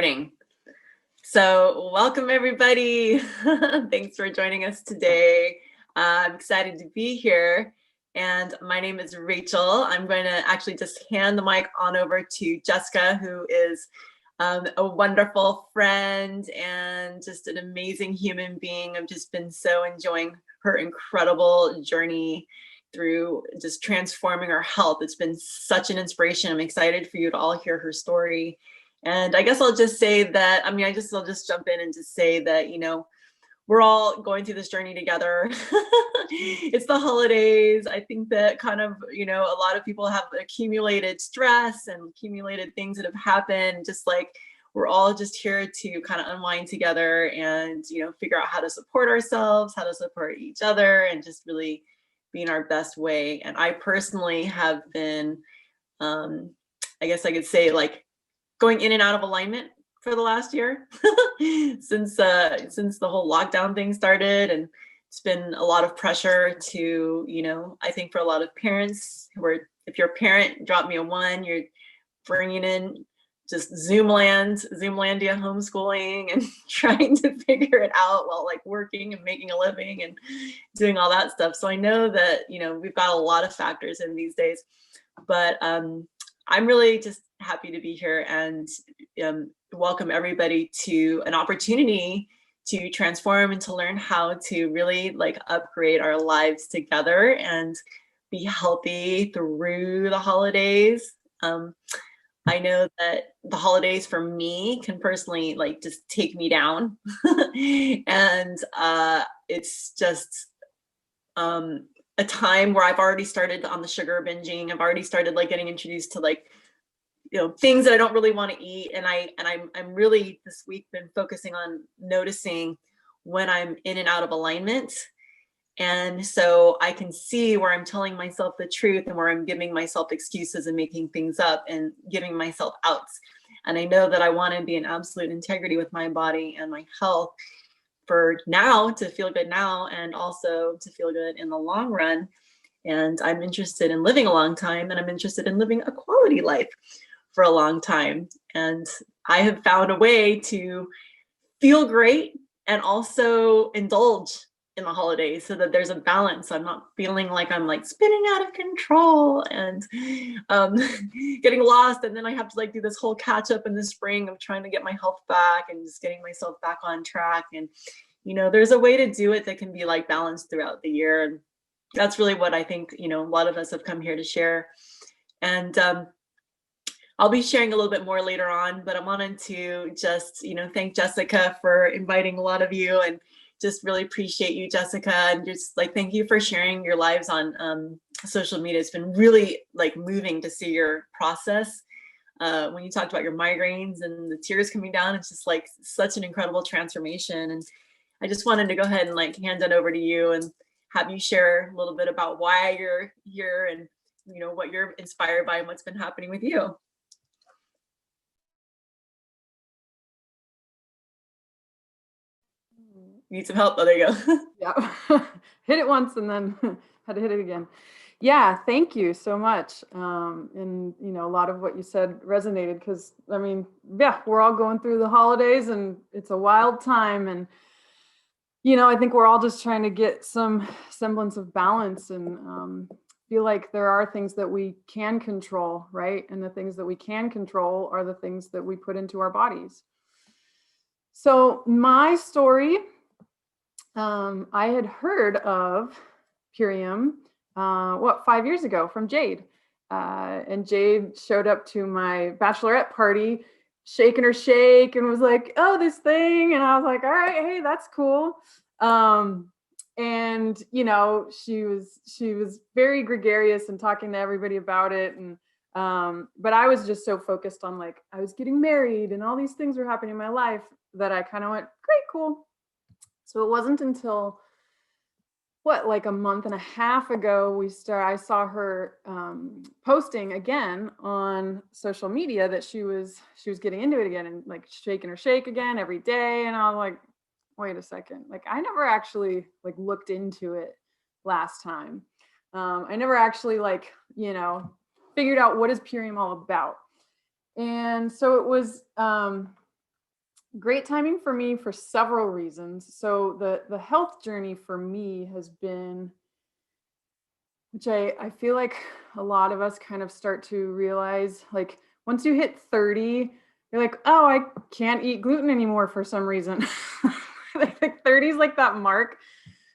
Morning. So welcome everybody. Thanks for joining us today. I'm excited to be here. And my name is Rachel. I'm going to actually just hand the mic on over to Jessica, who is a wonderful friend and just an amazing human being. I've just been so enjoying her incredible journey through just transforming her health. It's been such an inspiration. I'm excited for you to all hear her story. And I guess I'll just say that, I'll just jump in and just say that, we're all going through this journey together. It's the holidays. I think that kind of, a lot of people have accumulated stress and accumulated things that have happened. Just like we're all just here to kind of unwind together and, figure out how to support ourselves, how to support each other, and just really be in our best way. And I personally have been, I guess I could say, like, going in and out of alignment for the last year since the whole lockdown thing started. And it's been a lot of pressure to, I think for a lot of parents where if you're a parent, drop me a 1, you're bringing in just Zoomlandia homeschooling and trying to figure it out while like working and making a living and doing all that stuff. So I know that, we've got a lot of factors in these days, but I'm really just happy to be here and welcome everybody to an opportunity to transform and to learn how to really like upgrade our lives together and be healthy through the holidays. I know that the holidays for me can personally like just take me down and it's just a time where I've already started on the sugar binging. I've already started like getting introduced to like, things that I don't really want to eat. And I'm really this week been focusing on noticing when I'm in and out of alignment. And so I can see where I'm telling myself the truth and where I'm giving myself excuses and making things up and giving myself outs. And I know that I want to be in absolute integrity with my body and my health for now, to feel good now, and also to feel good in the long run. And I'm interested in living a long time, and I'm interested in living a quality life for a long time. And I have found a way to feel great and also indulge in the holidays so that there's a balance. I'm not feeling like I'm like spinning out of control and getting lost. And then I have to like do this whole catch up in the spring of trying to get my health back and just getting myself back on track. And, there's a way to do it that can be like balanced throughout the year. And that's really what I think, a lot of us have come here to share. And I'll be sharing a little bit more later on, but I wanted to just, thank Jessica for inviting a lot of you and just really appreciate you, Jessica. And just like, thank you for sharing your lives on social media. It's been really like moving to see your process. When you talked about your migraines and the tears coming down, it's just like such an incredible transformation. And I just wanted to go ahead and like hand it over to you and have you share a little bit about why you're here and, what you're inspired by and what's been happening with you. Need some help? Oh, there you go. Yeah, hit it once and then had to hit it again. Yeah, thank you so much. And a lot of what you said resonated because we're all going through the holidays and it's a wild time. And I think we're all just trying to get some semblance of balance and feel like there are things that we can control, right? And the things that we can control are the things that we put into our bodies. So my story, I had heard of Purium, 5 years ago from Jade. And Jade showed up to my bachelorette party, shaking her shake and was like, oh, this thing. And I was like, all right, hey, that's cool. And, she was very gregarious and talking to everybody about it. And, but I was just so focused on like, I was getting married and all these things were happening in my life that I kind of went, great, cool. So it wasn't until like a month and a half ago, I saw her posting again on social media that she was getting into it again and like shaking her shake again every day. And I was like, wait a second, like I never actually like looked into it last time. I never actually like, figured out what is Purium all about. And so it was Great timing for me for several reasons. So the health journey for me has been, which I feel like a lot of us kind of start to realize, like once you hit 30, you're like, oh, I can't eat gluten anymore for some reason. Like 30 is like that mark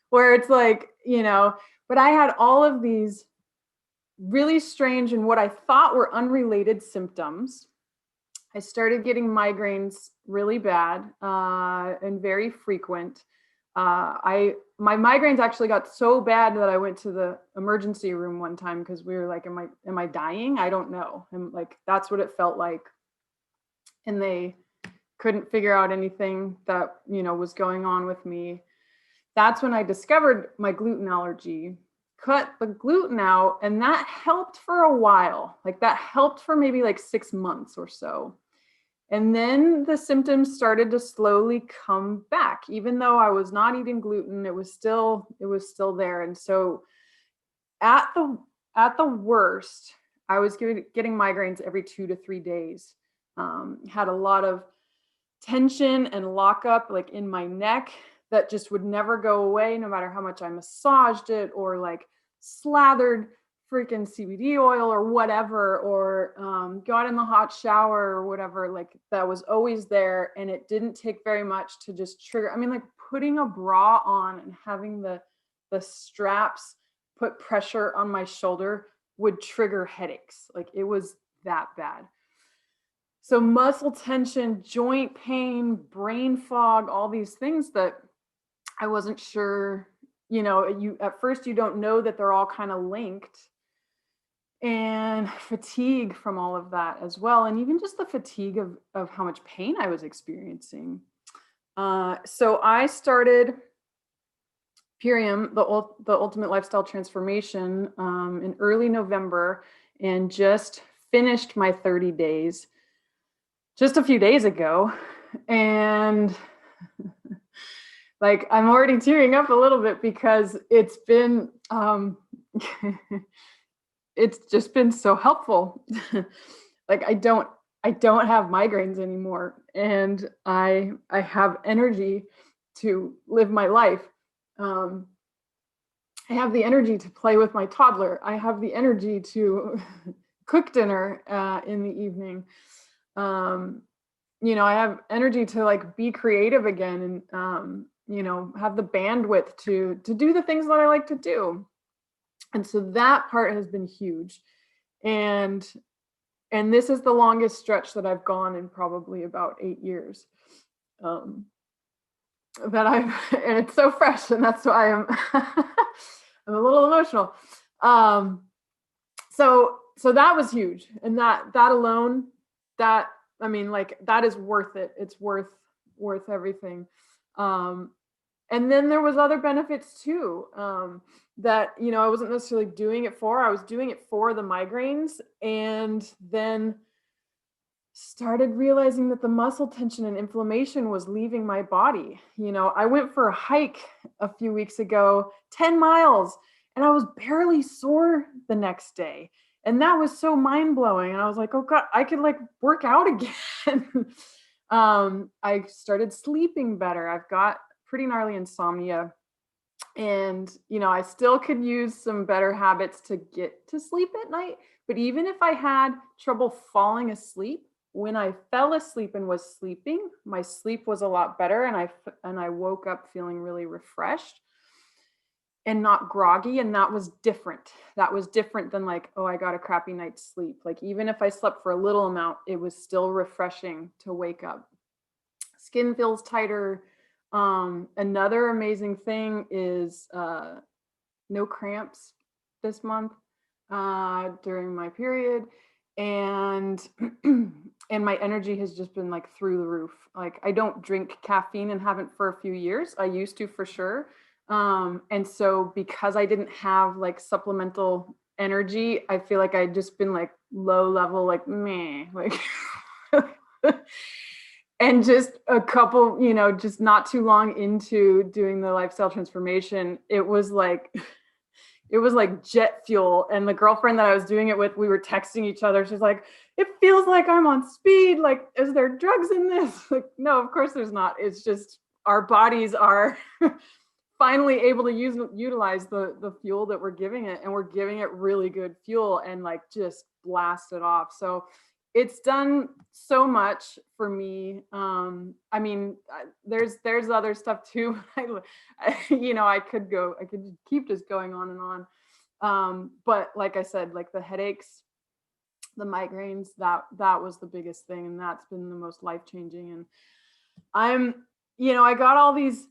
where it's like, but I had all of these really strange and what I thought were unrelated symptoms. I started getting migraines really bad and very frequent. My migraines actually got so bad that I went to the emergency room one time because we were like, am I dying? I don't know. And like that's what it felt like. And they couldn't figure out anything that was going on with me. That's when I discovered my gluten allergy. Cut the gluten out, and that helped for a while. Like that helped for maybe like 6 months or so. And then the symptoms started to slowly come back. Even though I was not eating gluten, it was still there. And so at the worst, I was getting migraines every 2 to 3 days. Had a lot of tension and lockup like in my neck that just would never go away no matter how much I massaged it or like slathered freaking CBD oil or whatever, or got in the hot shower or whatever. Like that was always there, and it didn't take very much to just trigger. I mean, like putting a bra on and having the straps put pressure on my shoulder would trigger headaches. Like it was that bad. So muscle tension, joint pain, brain fog, all these things that I wasn't sure, you at first you don't know that they're all kind of linked. And fatigue from all of that as well. And even just the fatigue of how much pain I was experiencing. So I started Purium, the Ultimate Lifestyle Transformation, in early November, and just finished my 30 days just a few days ago. And like, I'm already tearing up a little bit because it's been, it's just been so helpful. Like I don't have migraines anymore, and I have energy to live my life. I have the energy to play with my toddler. I have the energy to cook dinner in the evening. I have energy to like be creative again, and have the bandwidth to do the things that I like to do. And so that part has been huge. And this is the longest stretch that I've gone in probably about 8 years. And it's so fresh, and that's why I'm I'm a little emotional. So that was huge. And that alone, that is worth it. It's worth everything. And then there was other benefits too, that, I wasn't necessarily doing it for. I was doing it for the migraines, and then started realizing that the muscle tension and inflammation was leaving my body. I went for a hike a few weeks ago, 10 miles, and I was barely sore the next day. And that was so mind blowing. And I was like, oh God, I could like work out again. I started sleeping better. I've got pretty gnarly insomnia, and I still could use some better habits to get to sleep at night. But even if I had trouble falling asleep, when I fell asleep and was sleeping, my sleep was a lot better, and I woke up feeling really refreshed and not groggy. And that was different. That was different than like, oh, I got a crappy night's sleep. Like even if I slept for a little amount, it was still refreshing to wake up. Skin feels tighter. Another amazing thing is no cramps this month during my period. And my energy has just been like through the roof. Like I don't drink caffeine and haven't for a few years. I used to for sure. And so because I didn't have like supplemental energy, I feel like I'd just been like low level, like meh, like and just a couple, just not too long into doing the lifestyle transformation, it was like it was like jet fuel. And the girlfriend that I was doing it with, we were texting each other. She's like, it feels like I'm on speed. Like, is there drugs in this? Like, no, of course there's not. It's just our bodies are finally able to utilize the fuel that we're giving it, and we're giving it really good fuel and like just blast it off. So it's done so much for me. I mean, there's other stuff too. I could keep just going on and on. But like I said, like the headaches, the migraines, that was the biggest thing, and that's been the most life-changing. And I got all these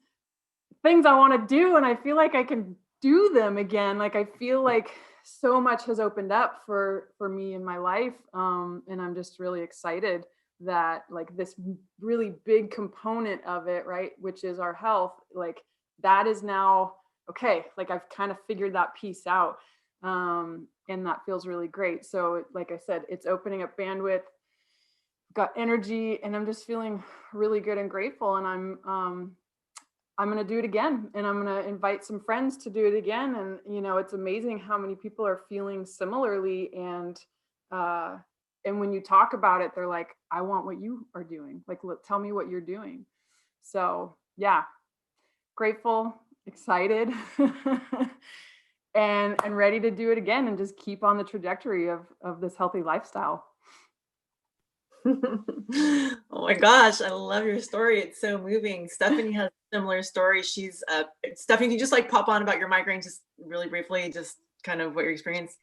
things I want to do, and I feel like I can do them again. Like I feel like so much has opened up for me in my life, and I'm just really excited that like this really big component of it, right, which is our health, like that is now okay. Like I've kind of figured that piece out, and that feels really great. So like I said, it's opening up bandwidth, got energy, and I'm just feeling really good and grateful. And I'm going to do it again, and I'm going to invite some friends to do it again. And, it's amazing how many people are feeling similarly. And when you talk about it, they're like, I want what you are doing. Like, tell me what you're doing. So yeah, grateful, excited, and ready to do it again and just keep on the trajectory of this healthy lifestyle. Oh my gosh, I love your story. It's so moving. Stephanie has a similar story. Stephanie, can you just like pop on about your migraine just really briefly, just kind of what your experience?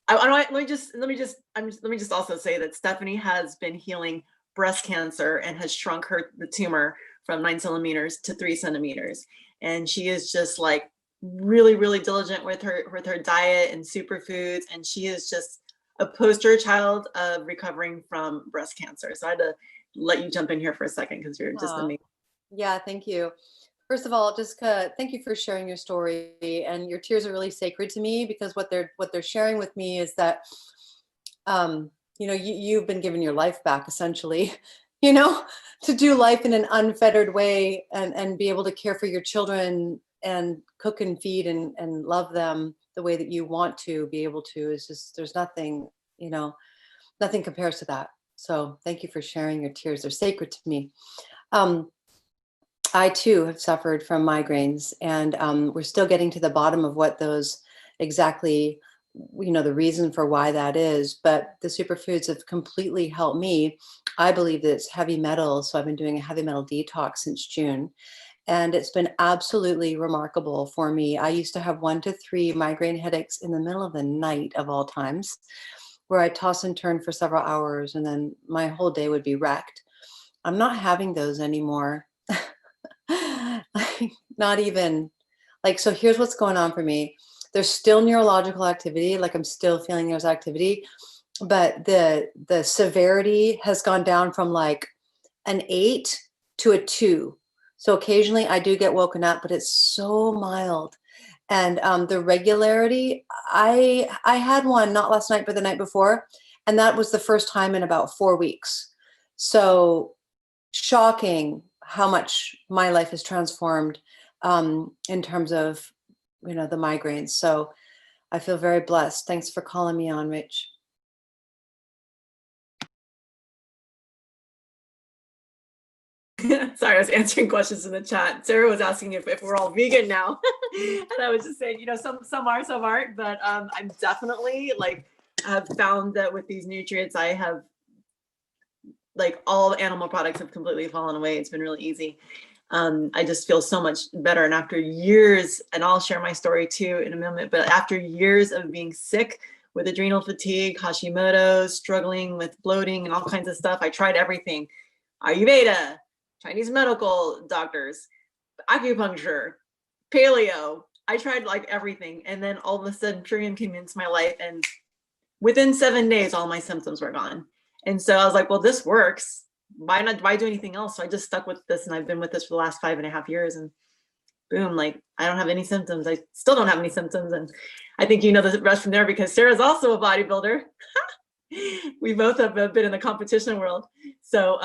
Let me just also say that Stephanie has been healing breast cancer and has shrunk the tumor from 9 centimeters to 3 centimeters. And she is just like really, really diligent with her diet and superfoods. And she is just a poster child of recovering from breast cancer. So I had to let you jump in here for a second because you're just amazing. Yeah, thank you. First of all, just thank you for sharing your story, and your tears are really sacred to me, because what they're sharing with me is that, you've been given your life back essentially, to do life in an unfettered way, and be able to care for your children and cook and feed and love them the way that you want to be able to. Is just, there's nothing, nothing compares to that. So thank you for sharing your tears. They're sacred to me. I too have suffered from migraines, and we're still getting to the bottom of what those exactly, the reason for why that is. But the superfoods have completely helped me. I believe that it's heavy metal. So I've been doing a heavy metal detox since June. And it's been absolutely remarkable for me. I used to have 1 to 3 migraine headaches in the middle of the night of all times, where I toss and turn for several hours, and then my whole day would be wrecked. I'm not having those anymore. Not even like, so here's what's going on for me. There's still neurological activity. Like I'm still feeling there's activity, but the severity has gone down from like an 8 to a 2. So occasionally I do get woken up, but it's so mild. And the regularity, I had one not last night, but the night before, and that was the first time in about 4 weeks. So shocking how much my life has transformed in terms of, the migraines. So I feel very blessed. Thanks for calling me on, Rich. Sorry, I was answering questions in the chat. Sarah was asking if we're all vegan now. And I was just saying, some are, some aren't, but I'm definitely have found that with these nutrients, I have all animal products have completely fallen away. It's been really easy. I just feel so much better. And after years, and I'll share my story too in a moment, but after years of being sick with adrenal fatigue, hashimotos, struggling with bloating and all kinds of stuff, I tried everything. Ayurveda, Chinese medical doctors, acupuncture, paleo. I tried everything. And then all of a sudden Purium came into my life, and within 7 days, all my symptoms were gone. And so I was like, well, this works. Why do anything else? So I just stuck with this, and I've been with this for the last 5.5 years, and boom, I don't have any symptoms. I still don't have any symptoms. And I think the rest from there, because Sarah's also a bodybuilder. we both have been in the competition world. So,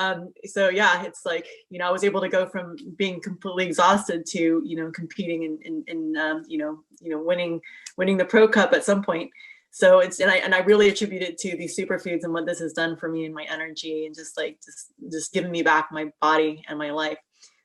so yeah, it's like, you know, I was able to go from being completely exhausted to, you know, competing and winning the Pro Cup at some point. So it's, and I really attribute it to these superfoods and what this has done for me and my energy and just giving me back my body and my life.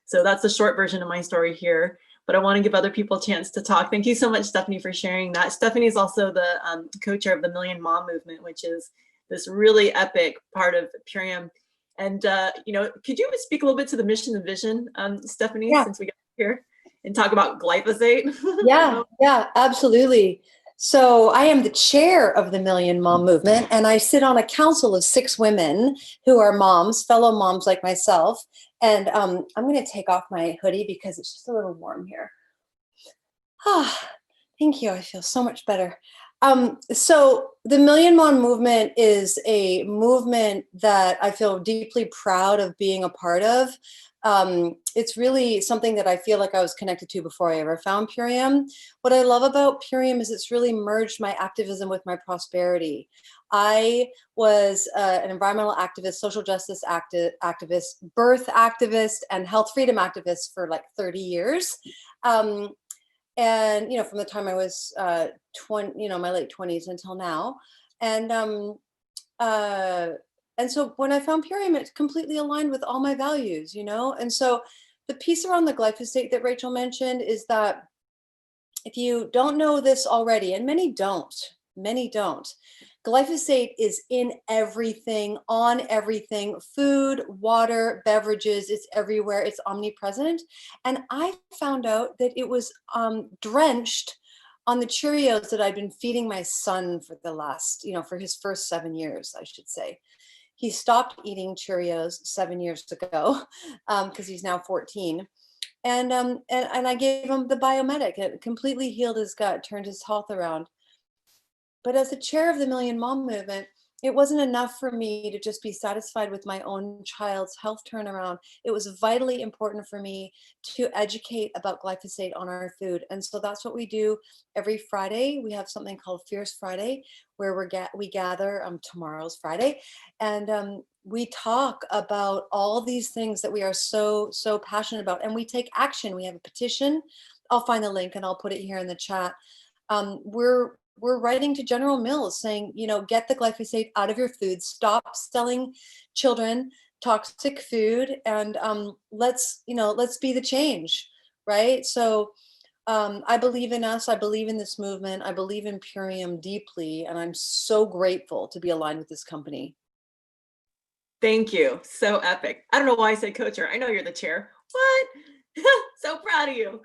So that's the short version of my story here. But I want to give other people a chance to talk. Thank you so much, Stephanie, for sharing that. Stephanie is also the co-chair of the Million Mom Movement, which is this really epic part of Purium. And, you know, could you speak a little bit to the mission and vision, Stephanie, Yeah. since we got here, and talk about glyphosate? Yeah, absolutely. So I am the chair of the Million Mom Movement, and I sit on a council of 6 women who are moms, fellow moms like myself. And I'm going to take off my hoodie because it's just a little warm here. Ah, thank you. I feel so much better. So the Million Mom Movement is a movement that I feel deeply proud of being a part of. It's really something that I feel like I was connected to before I ever found Purium. What I love about Purium is it's really merged my activism with my prosperity. I was an environmental activist, social justice activist, birth activist, and health freedom activist for like 30 years. And, you know, from the time I was 20, you know, my late 20s until now. And so when I found Purium, it completely aligned with all my values, you know? And so the piece around the glyphosate that Rachel mentioned is that if you don't know this already, and many don't, glyphosate is in everything, on everything, food, water, beverages, it's everywhere, it's omnipresent. And I found out that it was drenched on the Cheerios that I'd been feeding my son for the last, you know, for his first 7 years, I should say. He stopped eating Cheerios 7 years ago because he's now 14. And I gave him the Biomedic. It completely healed his gut, turned his health around. But as the chair of the Million Mom Movement, it wasn't enough for me to just be satisfied with my own child's health turnaround. It was vitally important for me to educate about glyphosate on our food. And so that's what we do every Friday. We have something called Fierce Friday, where we gather, tomorrow's Friday, and we talk about all these things that we are so passionate about, and we take action. We have a petition. I'll find the link and I'll put it here in the chat. We're writing to General Mills saying, you know, get the glyphosate out of your food, stop selling children toxic food, and let's be the change, right? So I believe in us. I believe in this movement. I believe in Purium deeply, and I'm so grateful to be aligned with this company. Thank you. So epic. I don't know why I said co-chair. I know you're the chair. What? So proud of you.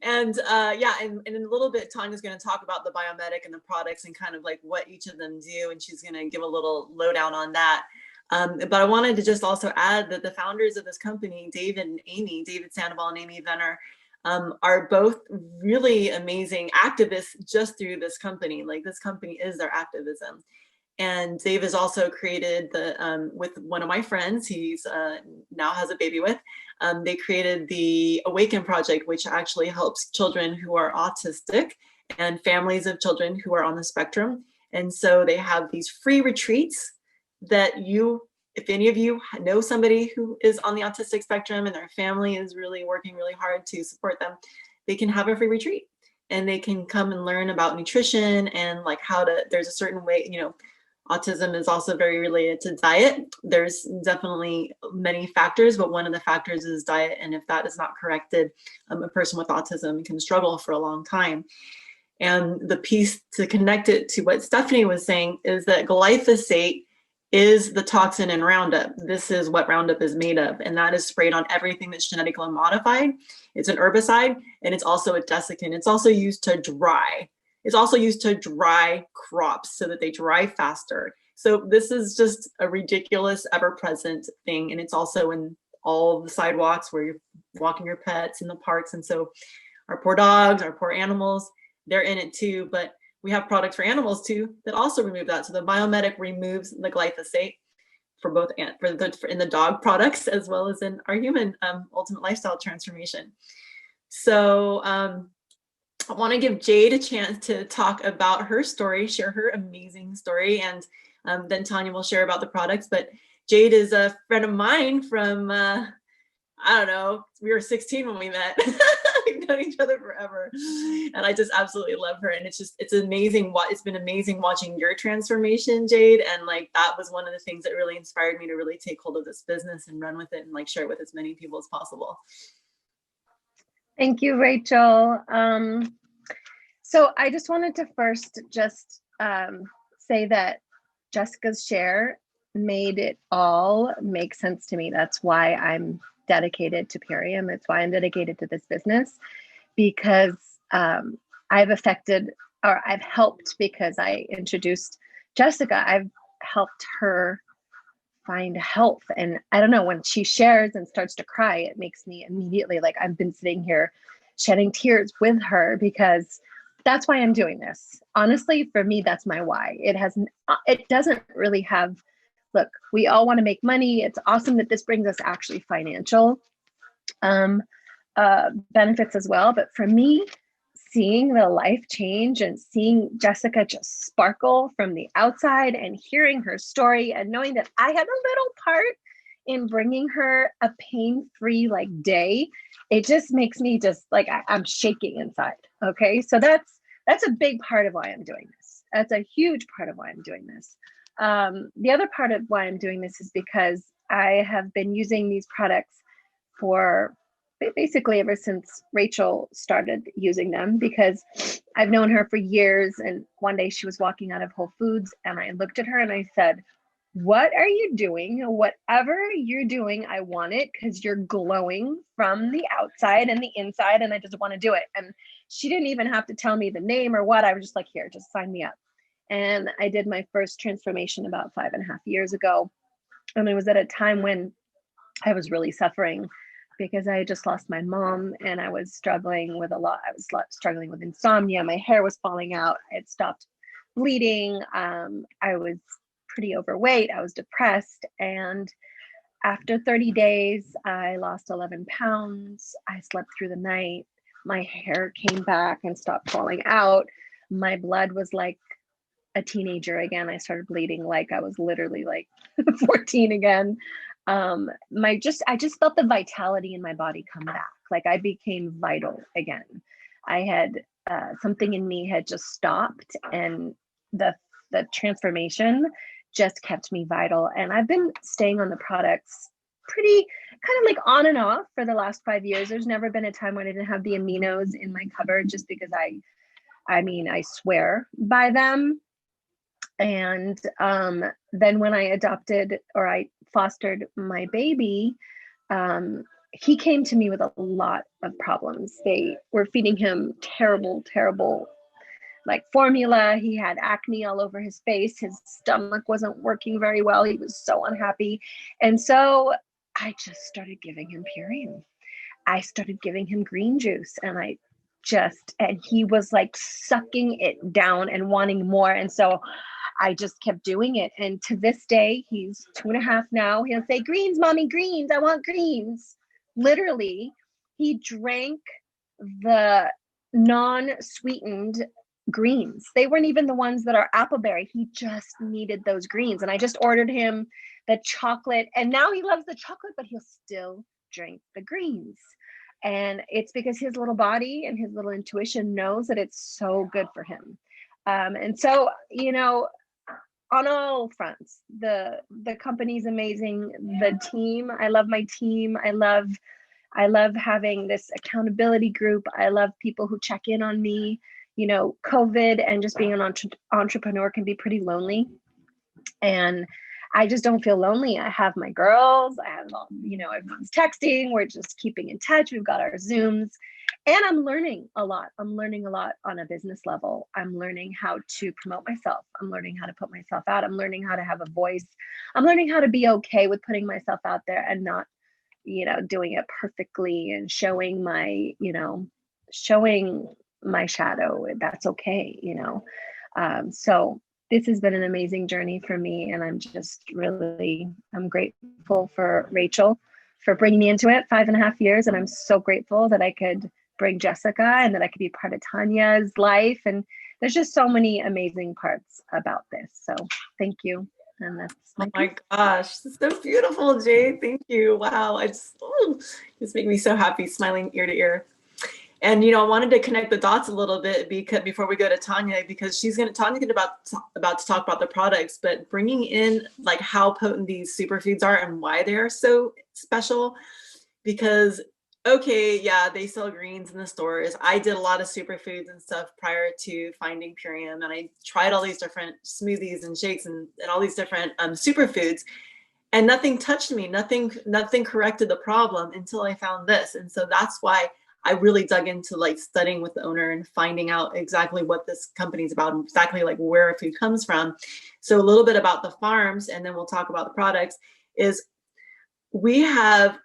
And yeah, and in a little bit, Tanya's going to talk about the Biomedic and the products and kind of like what each of them do. And she's going to give a little lowdown on that. But I wanted to just also add that the founders of this company, David Sandoval and Amy Venner, are both really amazing activists just through this company. Like, this company is their activism. And Dave has also created with one of my friends, he's now has a baby with, they created the Awaken Project, which actually helps children who are autistic and families of children who are on the spectrum. And so they have these free retreats that if any of you know somebody who is on the autistic spectrum and their family is really working really hard to support them, they can have a free retreat and they can come and learn about nutrition and like there's a certain way, you know, autism is also very related to diet. There's definitely many factors, but one of the factors is diet. And if that is not corrected, a person with autism can struggle for a long time. And the piece to connect it to what Stephanie was saying is that glyphosate is the toxin in Roundup. This is what Roundup is made of, and that is sprayed on everything that's genetically modified. It's an herbicide, and it's also a desiccant. It's also used to dry. It's also used to dry crops so that they dry faster. So this is just a ridiculous, ever-present thing, and it's also in all the sidewalks where you're walking your pets in the parks. And so our poor dogs, our poor animals, they're in it too. But we have products for animals too that also remove that. So the Biomedic removes the glyphosate for both in the dog products as well as in our human ultimate lifestyle transformation. So I want to give Jade a chance to talk about her story, share her amazing story, and then Tanya will share about the products. But Jade is a friend of mine from, I don't know, we were 16 when we met. We've known each other forever. And I just absolutely love her. And it's amazing. It's been amazing watching your transformation, Jade. And like, that was one of the things that really inspired me to really take hold of this business and run with it and like share it with as many people as possible. Thank you, Rachel. So I just wanted to first just say that Jessica's share made it all make sense to me. That's why I'm dedicated to Purium. It's why I'm dedicated to this business, because I've helped, because I introduced Jessica, I've helped her find health. And I don't know, when she shares and starts to cry, it makes me immediately, like, I've been sitting here shedding tears with her, because that's why I'm doing this. Honestly, for me, that's my why. It doesn't really have, look, we all want to make money. It's awesome that this brings us actually financial benefits as well. But for me, seeing the life change and seeing Jessica just sparkle from the outside and hearing her story and knowing that I had a little part in bringing her a pain-free like day, it just makes me just like, I'm shaking inside. Okay. So that's a big part of why I'm doing this. That's a huge part of why I'm doing this. The other part of why I'm doing this is because I have been using these products for basically ever since Rachel started using them, because I've known her for years. And one day she was walking out of Whole Foods and I looked at her and I said, what are you doing? Whatever you're doing, I want it, because you're glowing from the outside and the inside, and I just want to do it. And she didn't even have to tell me the name or what. I was just like, here, just sign me up. And I did my first transformation about 5.5 years ago. And it was at a time when I was really suffering, because I had just lost my mom and I was struggling with a lot. I was struggling with insomnia. My hair was falling out. I had stopped bleeding. I was pretty overweight. I was depressed. And after 30 days, I lost 11 pounds. I slept through the night. My hair came back and stopped falling out. My blood was like a teenager again. I started bleeding like I was literally like 14 again. I just felt the vitality in my body come back. Like I became vital again. I had something in me had just stopped, and the transformation just kept me vital. And I've been staying on the products pretty kind of like on and off for the last 5 years. There's never been a time when I didn't have the aminos in my cupboard, just because I swear by them. And then when I adopted, or I fostered my baby, he came to me with a lot of problems. They were feeding him terrible like formula. He had acne all over his face. His stomach wasn't working very well. He was so unhappy. And so I just started giving him Purium. I started giving him green juice, and he was like sucking it down and wanting more. And so I just kept doing it. And to this day, he's 2.5 now. He'll say, greens, mommy, greens. I want greens. Literally, he drank the non-sweetened greens. They weren't even the ones that are appleberry. He just needed those greens. And I just ordered him the chocolate. And now he loves the chocolate, but he'll still drink the greens. And it's because his little body and his little intuition knows that it's so good for him. And so, on all fronts, the company's amazing. The team, I love my team. I love having this accountability group. I love people who check in on me. COVID and just being an entrepreneur can be pretty lonely. And I just don't feel lonely. I have my girls. I have, everyone's texting. We're just keeping in touch. We've got our Zooms. And I'm learning a lot. I'm learning a lot on a business level. I'm learning how to promote myself. I'm learning how to put myself out. I'm learning how to have a voice. I'm learning how to be okay with putting myself out there and not, doing it perfectly and showing my shadow. That's okay, So this has been an amazing journey for me. And I'm grateful for Rachel for bringing me into it 5.5 years. And I'm so grateful that I could bring Jessica and that I could be part of Tanya's life. And there's just so many amazing parts about this. So thank you. And that's oh my gosh, this is so beautiful, Jade. Thank you. Wow, just make me so happy, smiling ear to ear. And I wanted to connect the dots a little bit because before we go to Tanya, because Tanya's about to talk about the products, but bringing in like how potent these superfoods are and why they are so special. Because okay, yeah, they sell greens in the stores. I did a lot of superfoods and stuff prior to finding Purium, and I tried all these different smoothies and shakes and all these different superfoods, and nothing touched me. Nothing corrected the problem until I found this. And so that's why I really dug into like studying with the owner and finding out exactly what this company is about and exactly like where food comes from. So a little bit about the farms, and then we'll talk about the products. Is we have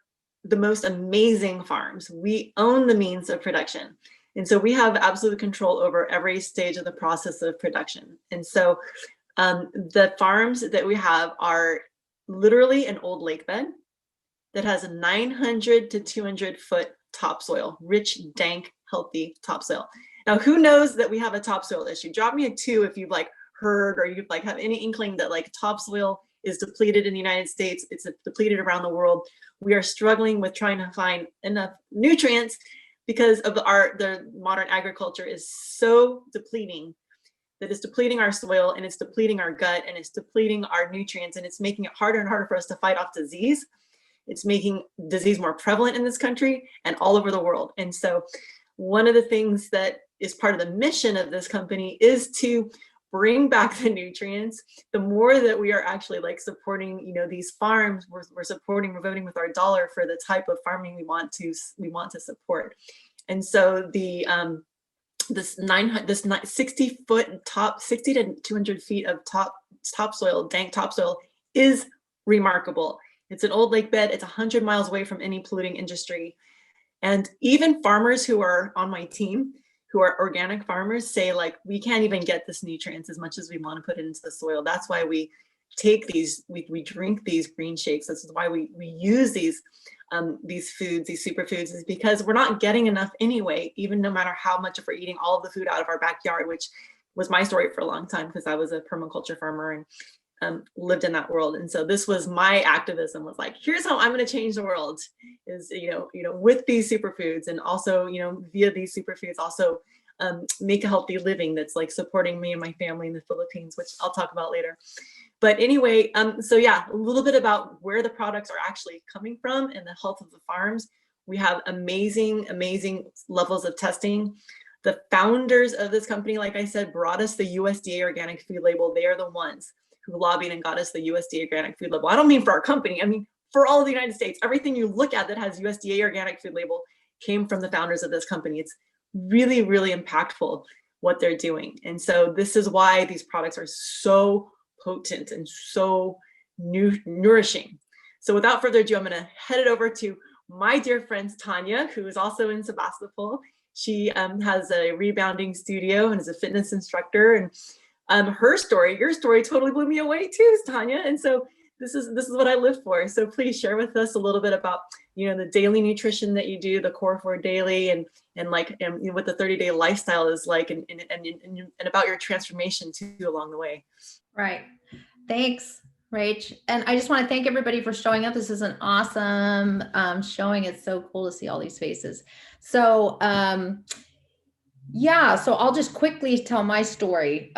the most amazing farms. We own the means of production. And so we have absolute control over every stage of the process of production. And so the farms that we have are literally an old lake bed that has a 900 to 200 foot topsoil, rich, dank, healthy topsoil. Now, who knows that we have a topsoil issue? Drop me a 2 if you've like heard or you've like have any inkling that like topsoil is depleted in the United States. It's depleted around the world. We are struggling with trying to find enough nutrients because of the modern agriculture is so depleting that it's depleting our soil and it's depleting our gut and it's depleting our nutrients, and it's making it harder and harder for us to fight off disease. It's making disease more prevalent in this country and all over the world. And so one of the things that is part of the mission of this company is to bring back the nutrients. The more that we are actually like supporting, these farms, we're voting with our dollar for the type of farming we want to support. And so the this 60 to 200 feet of topsoil, dank topsoil is remarkable. It's an old lake bed. It's 100 miles away from any polluting industry. And even farmers who are on my team, who are organic farmers, say like, we can't even get this nutrients as much as we want to put it into the soil. That's why we take these, we drink these green shakes. This is why we use these foods, these superfoods, is because we're not getting enough anyway, even no matter how much if we're eating all of the food out of our backyard, which was my story for a long time because I was a permaculture farmer and lived in that world. And so this was my activism, was like, here's how I'm going to change the world, is with these superfoods, and also via these superfoods also make a healthy living that's like supporting me and my family in the Philippines, which I'll talk about later. But anyway, so yeah, a little bit about where the products are actually coming from and the health of the farms. We have amazing levels of testing. The founders of this company, like I said, brought us the USDA organic food label. They are the ones who lobbied and got us the USDA organic food label. I don't mean for our company, I mean for all of the United States. Everything you look at that has USDA organic food label came from the founders of this company. It's really, really impactful what they're doing. And so this is why these products are so potent and so nourishing. So without further ado, I'm gonna head it over to my dear friend Tanya, who is also in Sebastopol. She has a rebounding studio and is a fitness instructor. And her story, your story totally blew me away too, Tanya. And so this is what I live for. So please share with us a little bit about, the daily nutrition that you do, the Core 4 Daily, and what the 30-day lifestyle is like, and about your transformation too along the way. Right. Thanks, Rach. And I just want to thank everybody for showing up. This is an awesome showing. It's so cool to see all these faces. So yeah, so I'll just quickly tell my story.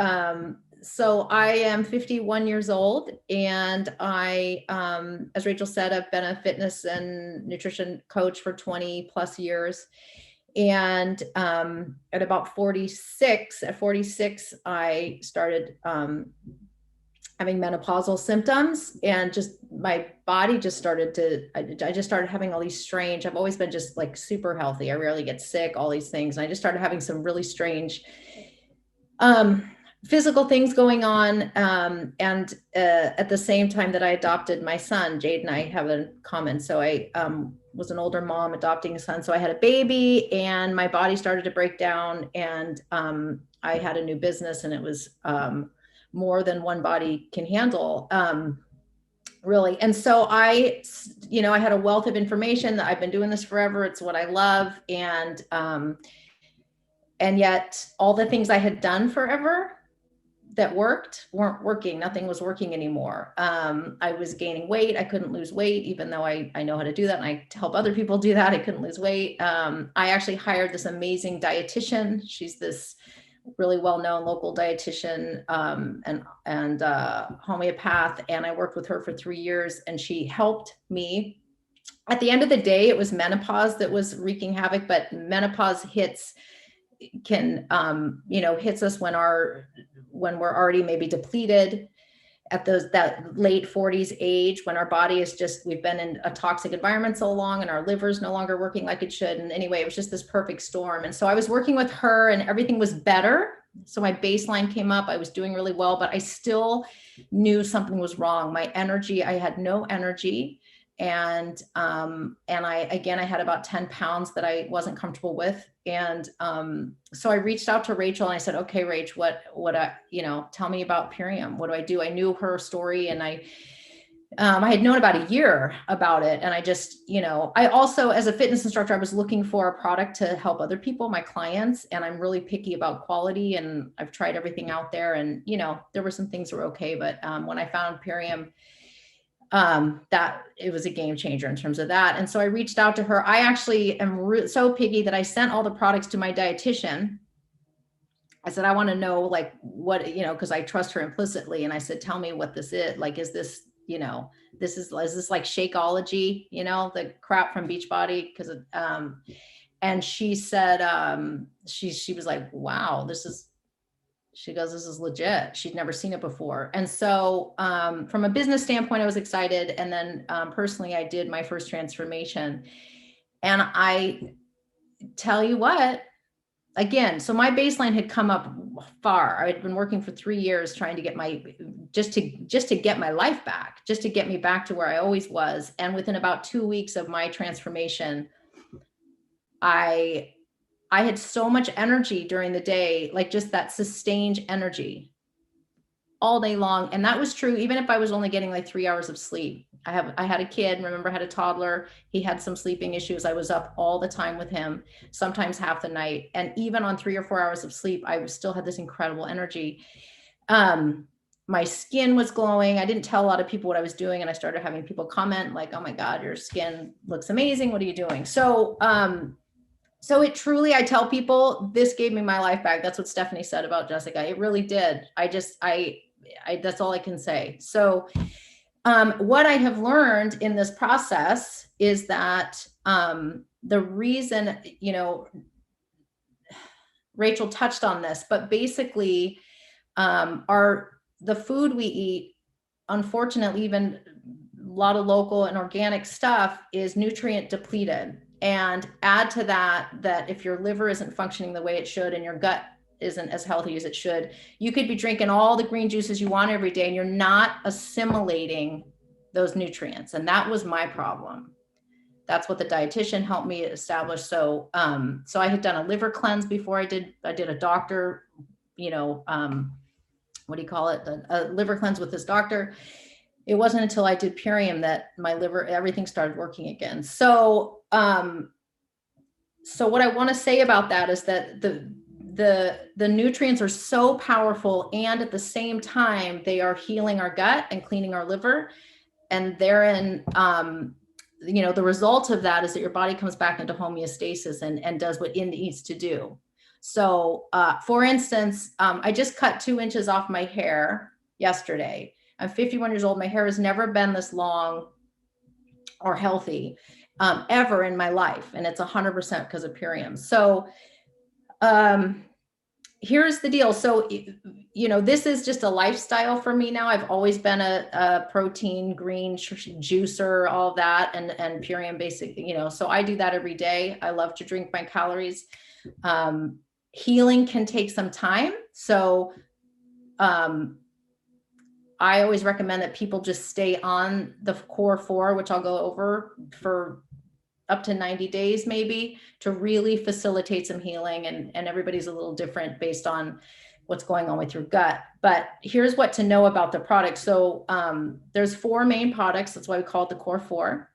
So I am 51 years old, and I, as Rachel said, I've been a fitness and nutrition coach for 20 plus years. And at about 46, I started having menopausal symptoms, and just my body just started to, I just started having all these strange, I've always been just like super healthy. I rarely get sick, all these things. And I just started having some really strange physical things going on. And at the same time that I adopted my son, Jade and I have a common. So I was an older mom adopting a son. So I had a baby, and my body started to break down, and I had a new business, and it was more than one body can handle. really. And so I had a wealth of information that I've been doing this forever. It's what I love. And yet all the things I had done forever that weren't working. Nothing was working anymore. I was gaining weight. I couldn't lose weight, even though I know how to do that. And I help other people do that. I couldn't lose weight. I actually hired this amazing dietitian. She's this really well-known local dietitian and homeopath. And I worked with her for 3 years, and she helped me. At the end of the day, it was menopause that was wreaking havoc, but menopause hits us when we're already maybe depleted at that late 40s age, when our body is we've been in a toxic environment so long and our liver's no longer working like it should. And anyway, it was just this perfect storm. And so I was working with her and everything was better. So my baseline came up, I was doing really well, but I still knew something was wrong. My energy, I had no energy. And I had about 10 pounds that I wasn't comfortable with. And so I reached out to Rachel and I said, okay, Rach, tell me about Purium. What do I do? I knew her story, and I had known about a year about it. And I just, I also, as a fitness instructor, I was looking for a product to help other people, my clients, and I'm really picky about quality, and I've tried everything out there, and, there were some things that were okay. But when I found Purium, that it was a game changer in terms of that. And so I reached out to her. I actually am so picky that I sent all the products to my dietitian. I said, I want to know what, cause I trust her implicitly. And I said, tell me what this is. Is this, is this like Shakeology, the crap from Beachbody? Cause, and she said, she was like, wow, she goes, this is legit. She'd never seen it before. And so from a business standpoint, I was excited. And then personally, I did my first transformation. And I tell you what, again, so my baseline had come up far. I'd been working for 3 years trying to get just to get my life back, just to get me back to where I always was. And within about 2 weeks of my transformation, I had so much energy during the day, just that sustained energy all day long. And that was true, even if I was only getting 3 hours of sleep. I had a kid, remember, I had a toddler. He had some sleeping issues. I was up all the time with him, sometimes half the night. And even on 3 or 4 hours of sleep, I still had this incredible energy. My skin was glowing. I didn't tell a lot of people what I was doing. And I started having people comment oh my God, your skin looks amazing. What are you doing? So it truly, I tell people, this gave me my life back. That's what Stephanie said about Jessica. It really did. That's all I can say. So what I have learned in this process is that the reason, Rachel touched on this, but basically the food we eat, unfortunately, even a lot of local and organic stuff, is nutrient depleted. And add to that if your liver isn't functioning the way it should and your gut isn't as healthy as it should, you could be drinking all the green juices you want every day and you're not assimilating those nutrients. And that was my problem. That's what the dietitian helped me establish. So I had done a liver cleanse before I did a doctor, what do you call it? A liver cleanse with this doctor. It wasn't until I did Purium that my liver, everything started working again. So what I want to say about that is that the nutrients are so powerful, and at the same time, they are healing our gut and cleaning our liver. And therein, the result of that is that your body comes back into homeostasis and does what it needs to do. So, for instance, I just cut 2 inches off my hair yesterday. I'm 51 years old. My hair has never been this long or healthy ever in my life. And it's 100% because of Purium. So here's the deal. So, this is just a lifestyle for me now. I've always been a protein, green juicer, all that, and Purium basic, so I do that every day. I love to drink my calories. Healing can take some time. So I always recommend that people just stay on the core 4, which I'll go over, for up to 90 days, maybe, to really facilitate some healing. And everybody's a little different based on what's going on with your gut. But here's what to know about the product. So there's 4 main products. That's why we call it the core 4.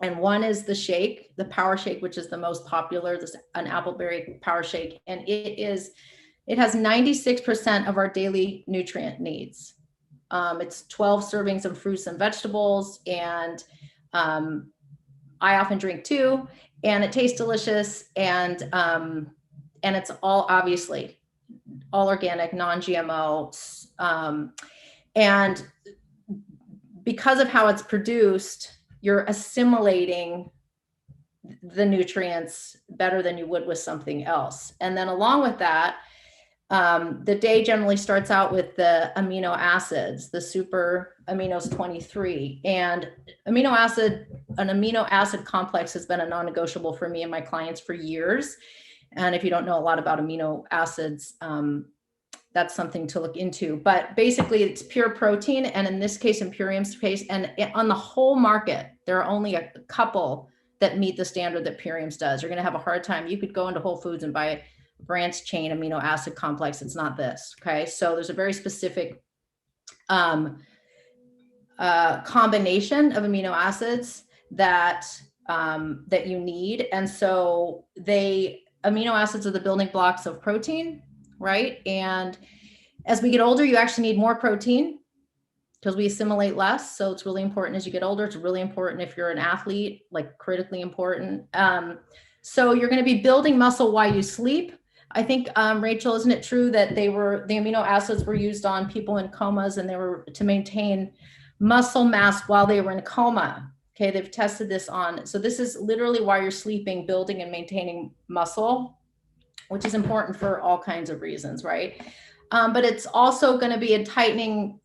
And one is the shake, the power shake, which is the most popular, this an appleberry power shake. And it has 96% of our daily nutrient needs. It's 12 servings of fruits and vegetables. And I often drink 2, and it tastes delicious. And it's all, obviously, all organic, non-GMO. And because of how it's produced, you're assimilating the nutrients better than you would with something else. And then along with that, the day generally starts out with the amino acids, the super aminos 23. And an amino acid complex has been a non-negotiable for me and my clients for years. And if you don't know a lot about amino acids, that's something to look into. But basically it's pure protein. And in this case, in Purium's case, and on the whole market, there are only a couple that meet the standard that Purium's does. You're going to have a hard time. You could go into Whole Foods and buy a branched chain amino acid complex. It's not this. Okay. So there's a very specific combination of amino acids that you need. And so amino acids are the building blocks of protein, right? And as we get older, you actually need more protein because we assimilate less. So it's really important as you get older. It's really important if you're an athlete, like critically important. So you're going to be building muscle while you sleep. I think, Rachel, isn't it true that the amino acids were used on people in comas, and they were to maintain muscle mass while they were in coma? Okay, they've tested this on. So this is literally while you're sleeping, building and maintaining muscle, which is important for all kinds of reasons, right? But it's also going to be tightening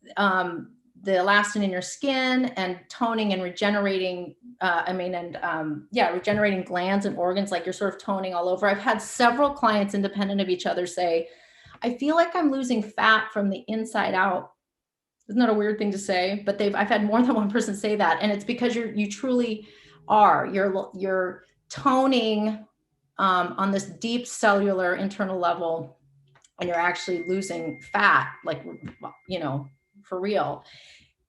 the elastin in your skin and toning and regenerating, regenerating glands and organs, like you're sort of toning all over. I've had several clients independent of each other say, I feel like I'm losing fat from the inside out. Isn't that a weird thing to say? But I've had more than one person say that. And it's because you truly are, you're toning on this deep cellular internal level, and you're actually losing fat, like, for real.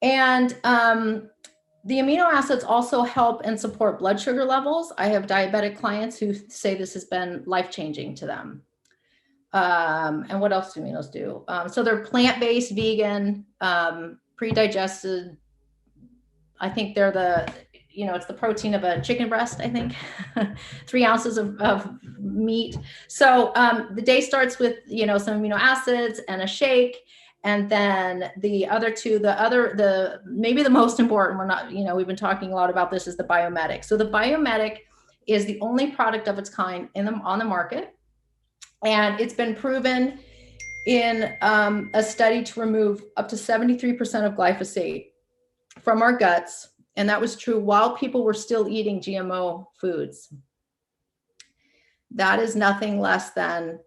And the amino acids also help and support blood sugar levels. I have diabetic clients who say this has been life-changing to them. And what else do aminos do? So they're plant-based, vegan, pre-digested. I think they're it's the protein of a chicken breast, I think, 3 ounces of meat. So the day starts with, some amino acids and a shake. And then the other 2, maybe the most important, we've been talking a lot about this, is the Biometic. So the Biometic is the only product of its kind on the market. And it's been proven in a study to remove up to 73% of glyphosate from our guts. And that was true while people were still eating GMO foods. That is nothing less than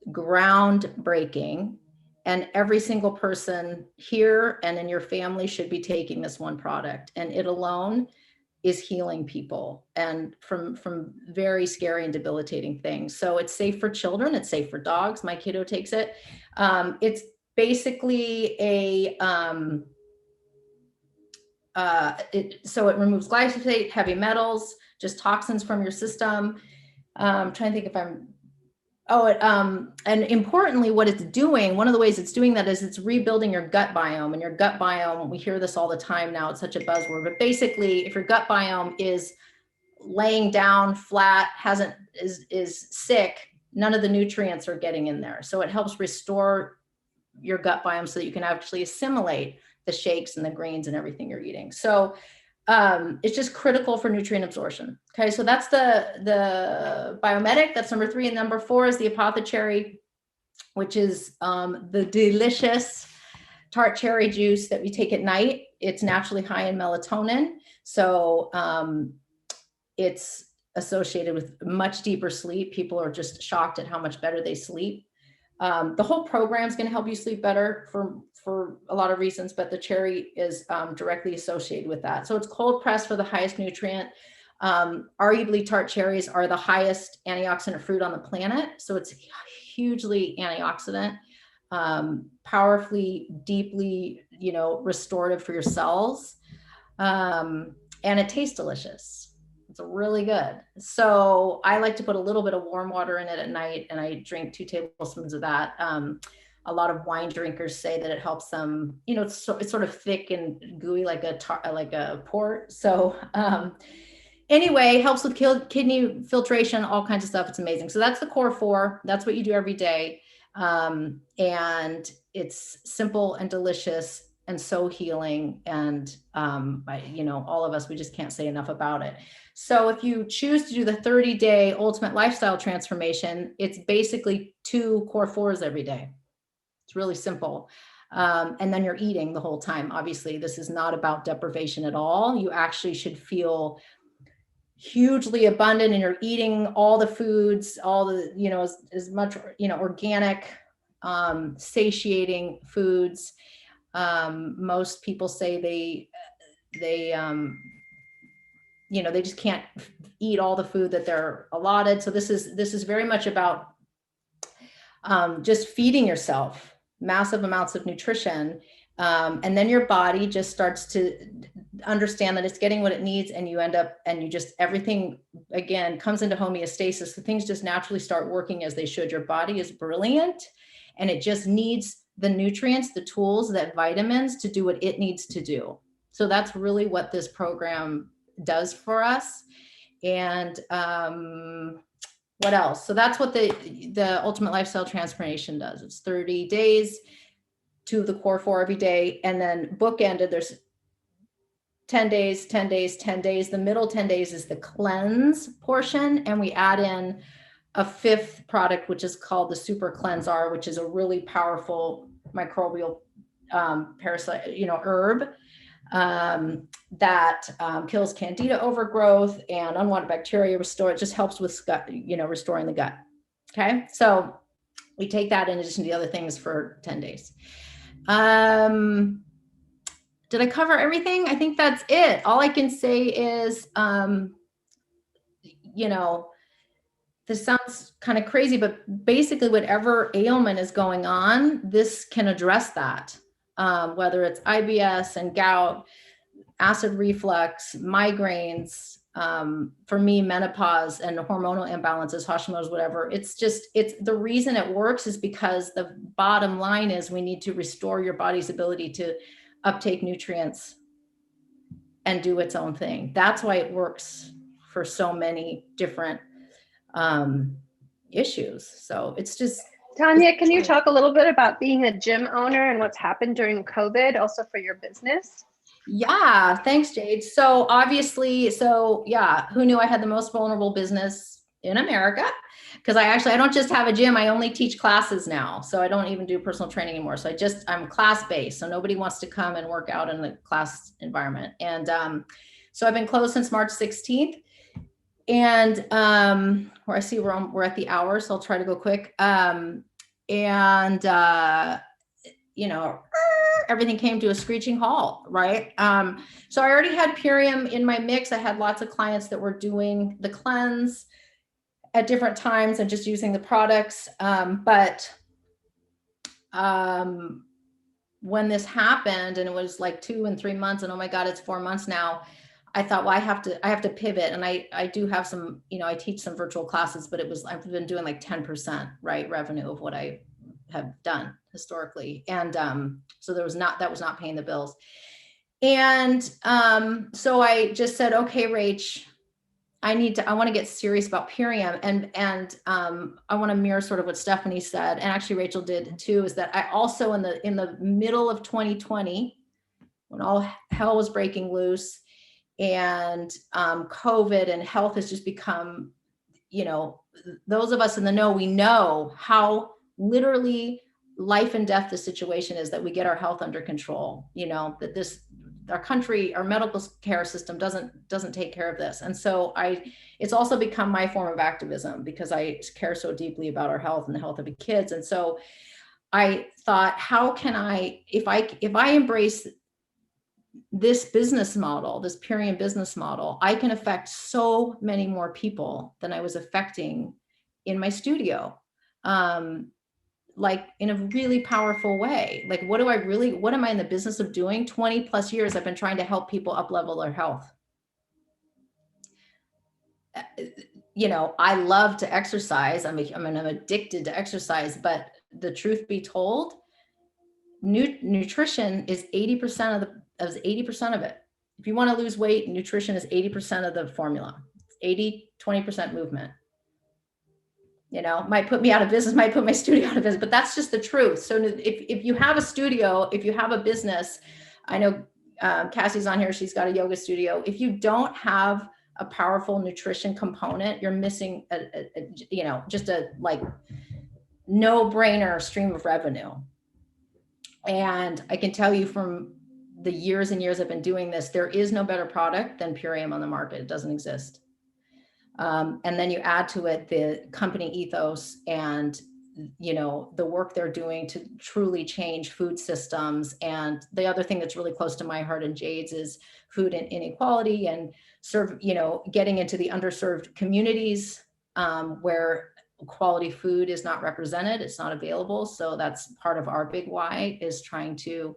groundbreaking. And every single person here and in your family should be taking this one product. And it alone is healing people and from very scary and debilitating things. So it's safe for children. It's safe for dogs. My kiddo takes it. It's basically so it removes glyphosate, heavy metals, just toxins from your system. I'm trying to think if and importantly, what it's doing, one of the ways it's doing that is it's rebuilding your gut biome. And your gut biome, we hear this all the time now, it's such a buzzword, but basically if your gut biome is laying down flat, is sick, none of the nutrients are getting in there. So it helps restore your gut biome so that you can actually assimilate the shakes and the grains and everything you're eating. So it's just critical for nutrient absorption. Okay, so that's the Biometic. That's number 3. And number 4 is the Apothecary, which is the delicious tart cherry juice that we take at night. It's naturally high in melatonin. So it's associated with much deeper sleep. People are just shocked at how much better they sleep. The whole program is going to help you sleep better for a lot of reasons, but the cherry is directly associated with that. So it's cold pressed for the highest nutrient. Arguably, tart cherries are the highest antioxidant fruit on the planet. So it's hugely antioxidant. powerfully, deeply, restorative for your cells. And it tastes delicious. It's really good. So I like to put a little bit of warm water in it at night, and I drink 2 tablespoons of that. A lot of wine drinkers say that it helps them, it's sort of thick and gooey, like a port. So anyway, helps with kidney filtration, all kinds of stuff. It's amazing. So that's the core 4. That's what you do every day. And it's simple and delicious and so healing. And, all of us, we just can't say enough about it. So if you choose to do the 30-day ultimate lifestyle transformation, it's basically 2 core 4s every day. It's really simple. And then you're eating the whole time. Obviously, this is not about deprivation at all. You actually should feel hugely abundant, and you're eating all the foods, all the, as much, organic, satiating foods. Most people say they just can't eat all the food that they're allotted. So this is very much about just feeding yourself massive amounts of nutrition. And then your body just starts to understand that it's getting what it needs, and you end up, and everything again comes into homeostasis. So things just naturally start working as they should. Your body is brilliant, and it just needs the nutrients, the tools, that vitamins to do what it needs to do. So that's really what this program does for us. And what else? So that's what the ultimate lifestyle transformation does. It's 30 days to the core 4 every day, and then bookended, there's 10 days, 10 days, 10 days. The middle 10 days is the cleanse portion, and we add in a 5th product, which is called the Super Cleanser, which is a really powerful microbial parasite, herb that kills candida overgrowth and unwanted bacteria. It just helps with gut, restoring the gut. Okay, so we take that in addition to the other things for 10 days. Did I cover everything? I think that's it. All I can say is, this sounds kind of crazy, but basically whatever ailment is going on, this can address that. Whether it's IBS and gout, acid reflux, migraines, for me, menopause and hormonal imbalances, hashimotos, whatever. It's the reason it works is because the bottom line is we need to restore your body's ability to uptake nutrients and do its own thing. That's why it works for so many different issues. So it's just. Tanya, can you talk a little bit about being a gym owner and what's happened during COVID, also for your business? Yeah, thanks, Jade. So obviously, who knew I had the most vulnerable business in America? Because I don't just have a gym, I only teach classes now. So I don't even do personal training anymore. So I'm class-based. So nobody wants to come and work out in the class environment. And so I've been closed since March 16th. And where I see we're at the hour, so I'll try to go quick. Everything came to a screeching halt, right? So I already had Purium in my mix. I had lots of clients that were doing the cleanse at different times and just using the products. But when this happened, and it was like 2 and 3 months, and oh my God, it's 4 months now, I thought, well, I have to pivot. And I do have some, I teach some virtual classes, but I've been doing like 10%, right, revenue of what I have done historically. And so that was not paying the bills. And so I just said, okay, Rach, I want to get serious about Purium. And I want to mirror sort of what Stephanie said, and actually Rachel did too, is that I also in the middle of 2020, when all hell was breaking loose, and COVID and health has just become, those of us in the know, we know how literally life and death the situation is, that we get our health under control, that our country, our medical care system doesn't take care of this. And so it's also become my form of activism, because I care so deeply about our health and the health of the kids. And so I thought, how can if I embrace this business model, this Purium business model, I can affect so many more people than I was affecting in my studio. like in a really powerful way. Like, what am I in the business of doing? 20 plus years I've been trying to help people up level their health. You know, I love to exercise. I'm addicted to exercise, but the truth be told, nutrition is 80% of 80% of it. If you want to lose weight, nutrition is 80% of the formula. 20% movement. You know, might put me out of business, might put my studio out of business, but that's just the truth. So if you have a studio, if you have a business, I know Cassie's on here, she's got a yoga studio. If you don't have a powerful nutrition component, you're missing you know, just a like no-brainer stream of revenue. And I can tell you from the years and years I've been doing this, there is no better product than Purium on the market. It doesn't exist. And then you add to it the company ethos and, you know, the work they're doing to truly change food systems. And the other thing that's really close to my heart and Jade's is food inequality and you know, getting into the underserved communities where quality food is not represented, it's not available. So that's part of our big why, is trying to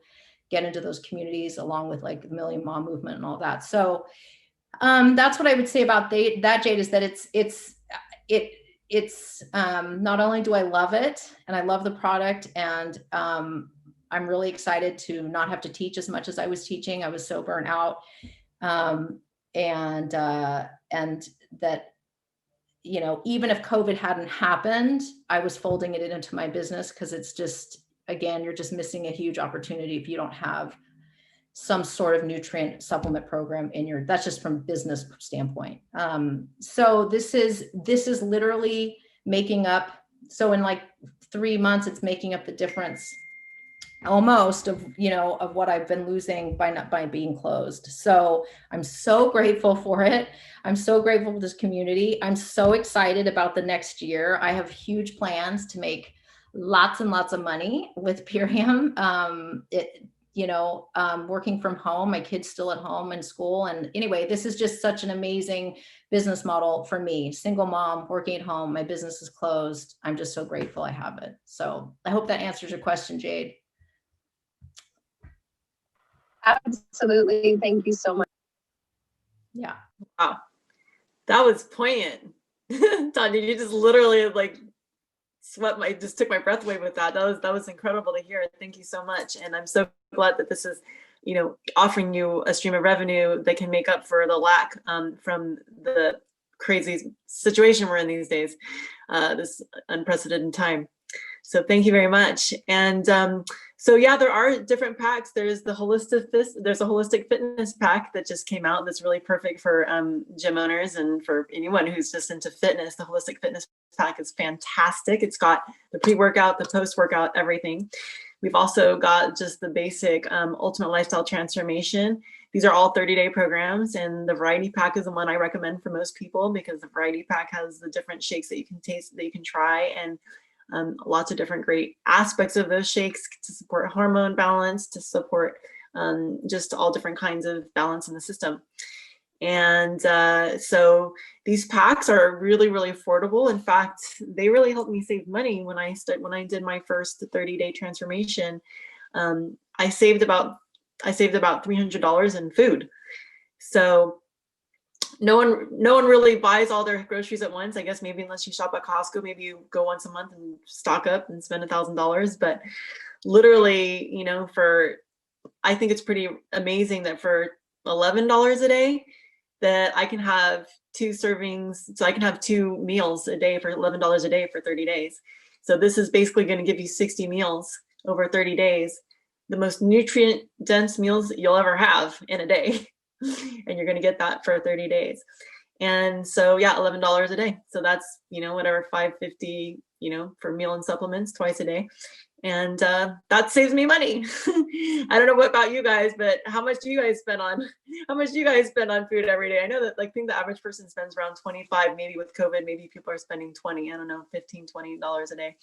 get into those communities along with like the Million Mom movement and all that. So that's what I would say about that, Jade, is that it's not only do I love it and I love the product, and I'm really excited to not have to teach as much as I was teaching. I was so burnt out. And that, you know, even if COVID hadn't happened, I was folding it into my business, because it's just, again, you're just missing a huge opportunity if you don't have some sort of nutrient supplement program in your, that's just from business standpoint. So this is literally making up, so in like 3 months, it's making up the difference almost of, you know, of what I've been losing by being closed. So I'm so grateful for it. I'm so grateful for this community. I'm so excited about the next year. I have huge plans to make lots and lots of money with Purium. You know, working from home, my kid's still at home in school. And anyway, this is just such an amazing business model for me. Single mom, working at home, my business is closed. I'm just so grateful I have it. So I hope that answers your question, Jade. Absolutely. Thank you so much. Yeah. Wow. That was poignant. Tanya, you just literally like just took my breath away with that. That was incredible to hear. Thank you so much. And I'm so glad that this is, you know, offering you a stream of revenue that can make up for the lack from the crazy situation we're in these days, this unprecedented time. So thank you very much. And so yeah, there are different packs. There's a holistic fitness pack that just came out that's really perfect for gym owners and for anyone who's just into fitness. The holistic fitness pack is fantastic. It's got the pre-workout, the post-workout, everything. We've also got just the basic ultimate lifestyle transformation. These are all 30-day programs, and the variety pack is the one I recommend for most people, because the variety pack has the different shakes that you can taste, that you can try, and lots of different great aspects of those shakes to support hormone balance, to support just all different kinds of balance in the system. And so these packs are really, really affordable. In fact, they really helped me save money when I did my first 30-day transformation. I saved about $300 in food. So no one really buys all their groceries at once. I guess maybe unless you shop at Costco, maybe you go once a month and stock up and spend $1,000. But literally, you know, I think it's pretty amazing that for $11 a day, that I can have 2 servings. So I can have 2 meals a day for $11 a day for 30 days. So this is basically going to give you 60 meals over 30 days, the most nutrient dense meals you'll ever have in a day. And you're going to get that for 30 days. And so, yeah, $11 a day. So that's, you know, whatever, $5.50, you know, for meal and supplements twice a day. And that saves me money. I don't know what about you guys, but how much do you guys spend on food every day? I know that, like, I think the average person spends around 25, maybe with COVID, maybe people are spending 20, I don't know, $15, $20 a day.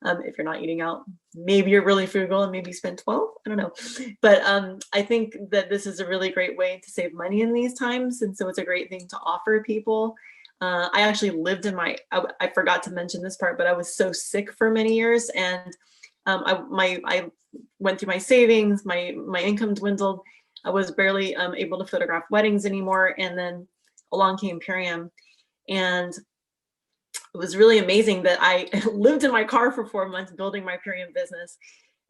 If you're not eating out, maybe you're really frugal and maybe spend 12, I don't know. But I think that this is a really great way to save money in these times. And so it's a great thing to offer people. I actually lived in I forgot to mention this part, but I was so sick for many years, and I went through my savings, my income dwindled. I was barely able to photograph weddings anymore. And then along came Purium, and it was really amazing that I lived in my car for 4 months building my Purium business.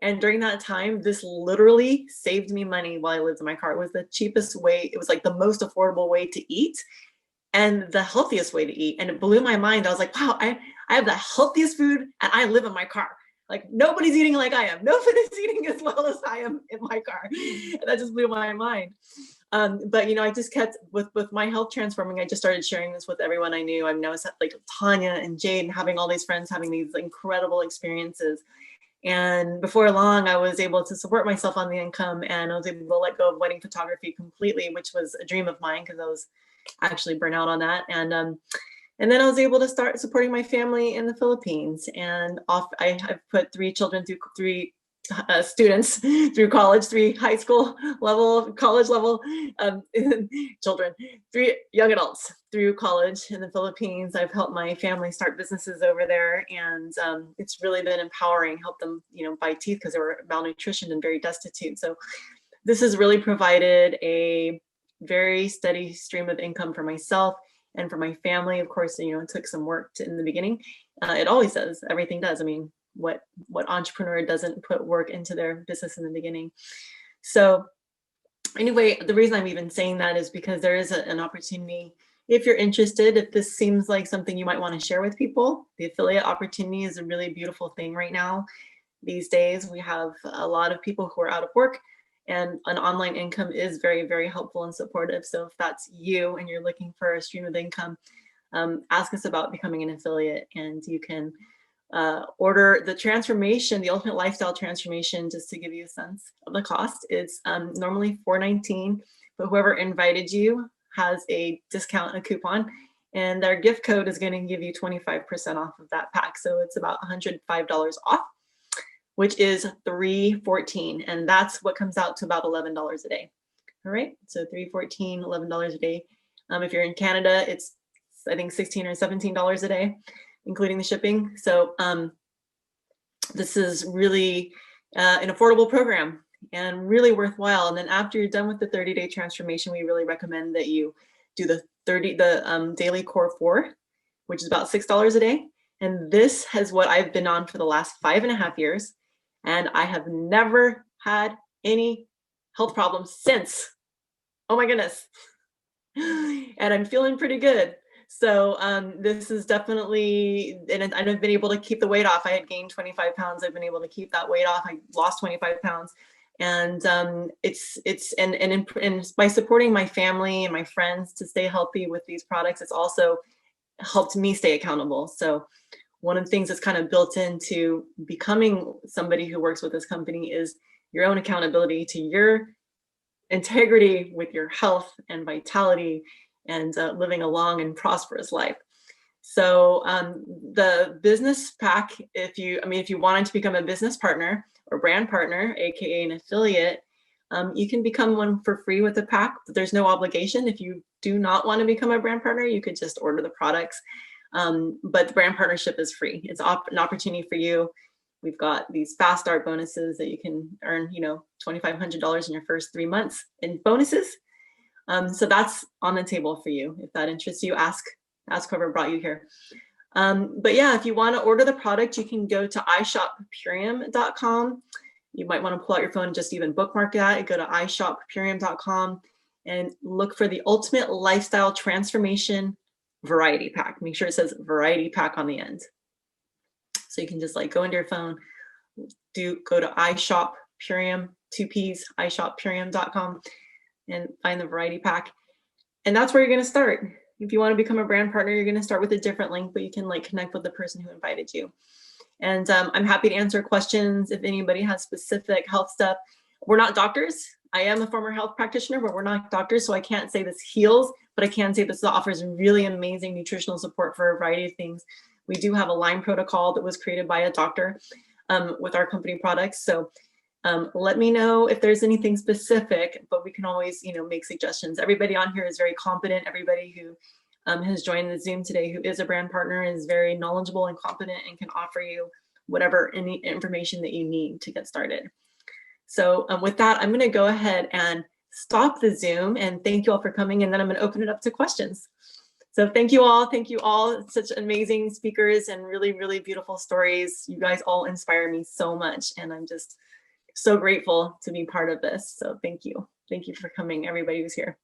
And during that time, this literally saved me money while I lived in my car. It was the cheapest way. It was like the most affordable way to eat and the healthiest way to eat. And it blew my mind. I was like, wow, I have the healthiest food and I live in my car. Like nobody's eating like I am. Nobody's eating as well as I am in my car. And that just blew my mind. But, you know, I just kept with my health transforming. I just started sharing this with everyone I knew. I mean, I was like Tanya and Jade and having all these friends having these incredible experiences. And before long, I was able to support myself on the income, and I was able to let go of wedding photography completely, which was a dream of mine because I was actually burnt out on that. And then I was able to start supporting my family in the Philippines. And I've put 3 children through 3 students through college, 3 high school level, college level children, 3 young adults through college in the Philippines. I've helped my family start businesses over there, and it's really been empowering. Help them, you know, buy teeth because they were malnutritioned and very destitute. So this has really provided a very steady stream of income for myself and for my family. Of course, you know, it took some work in the beginning. It always does. Everything does. I mean, what entrepreneur doesn't put work into their business in the beginning? So anyway, the reason I'm even saying that is because there is an opportunity. If you're interested, if this seems like something you might want to share with people, the affiliate opportunity is a really beautiful thing right now. These days, we have a lot of people who are out of work, and an online income is very, very helpful and supportive. So if that's you and you're looking for a stream of income, ask us about becoming an affiliate, and you can order the transformation, the ultimate lifestyle transformation. Just to give you a sense of the cost, it's normally $419, but whoever invited you has a discount, a coupon, and their gift code is going to give you 25% off of that pack. So it's about $105 off, which is $314, and that's what comes out to about $11 a day. All right, so $314, $11 a day. If you're in Canada, it's I think $16 or $17 a day, including the shipping. So this is really an affordable program and really worthwhile. And then after you're done with the 30-day transformation, we really recommend that you do the daily core 4, which is about $6 a day. And this is what I've been on for the last 5.5 years. And I have never had any health problems since. Oh my goodness. And I'm feeling pretty good. So this is definitely, and I've been able to keep the weight off. I had gained 25 pounds. I've been able to keep that weight off. I lost 25 pounds. And and by supporting my family and my friends to stay healthy with these products, it's also helped me stay accountable. So one of the things that's kind of built into becoming somebody who works with this company is your own accountability to your integrity with your health and vitality and living a long and prosperous life. So the business pack, if you wanted to become a business partner or brand partner, AKA an affiliate, you can become one for free with the pack. There's no obligation. If you do not want to become a brand partner, you could just order the products. But the brand partnership is free. It's an opportunity for you. We've got these fast start bonuses that you can earn, you know, $2,500 in your first 3 months in bonuses. So that's on the table for you. If that interests you, ask whoever brought you here. But yeah, if you want to order the product, you can go to iShopPurium.com. You might want to pull out your phone and just even bookmark that. Go to iShopPurium.com and look for the Ultimate Lifestyle Transformation Variety Pack. Make sure it says Variety Pack on the end. So you can just like go into your phone, go to iShopPurium, 2 P's, iShopPurium.com, and find the variety pack. And that's where you're going to start. If you want to become a brand partner, you're going to start with a different link, but you can like connect with the person who invited you. And I'm happy to answer questions if anybody has specific health stuff. We're not doctors. I am a former health practitioner, but we're not doctors. So I can't say this heals, but I can say this offers really amazing nutritional support for a variety of things. We do have a Lyme protocol that was created by a doctor with our company products. So let me know if there's anything specific, but we can always, you know, make suggestions. Everybody on here is very competent. Everybody who has joined the Zoom today, who is a brand partner, is very knowledgeable and competent and can offer you whatever any information that you need to get started. So with that, I'm going to go ahead and stop the Zoom and thank you all for coming, and then I'm going to open it up to questions. So thank you all. Thank you all. Such amazing speakers and really, really beautiful stories. You guys all inspire me so much, and I'm just so grateful to be part of this. So thank you. Thank you for coming, everybody who's here.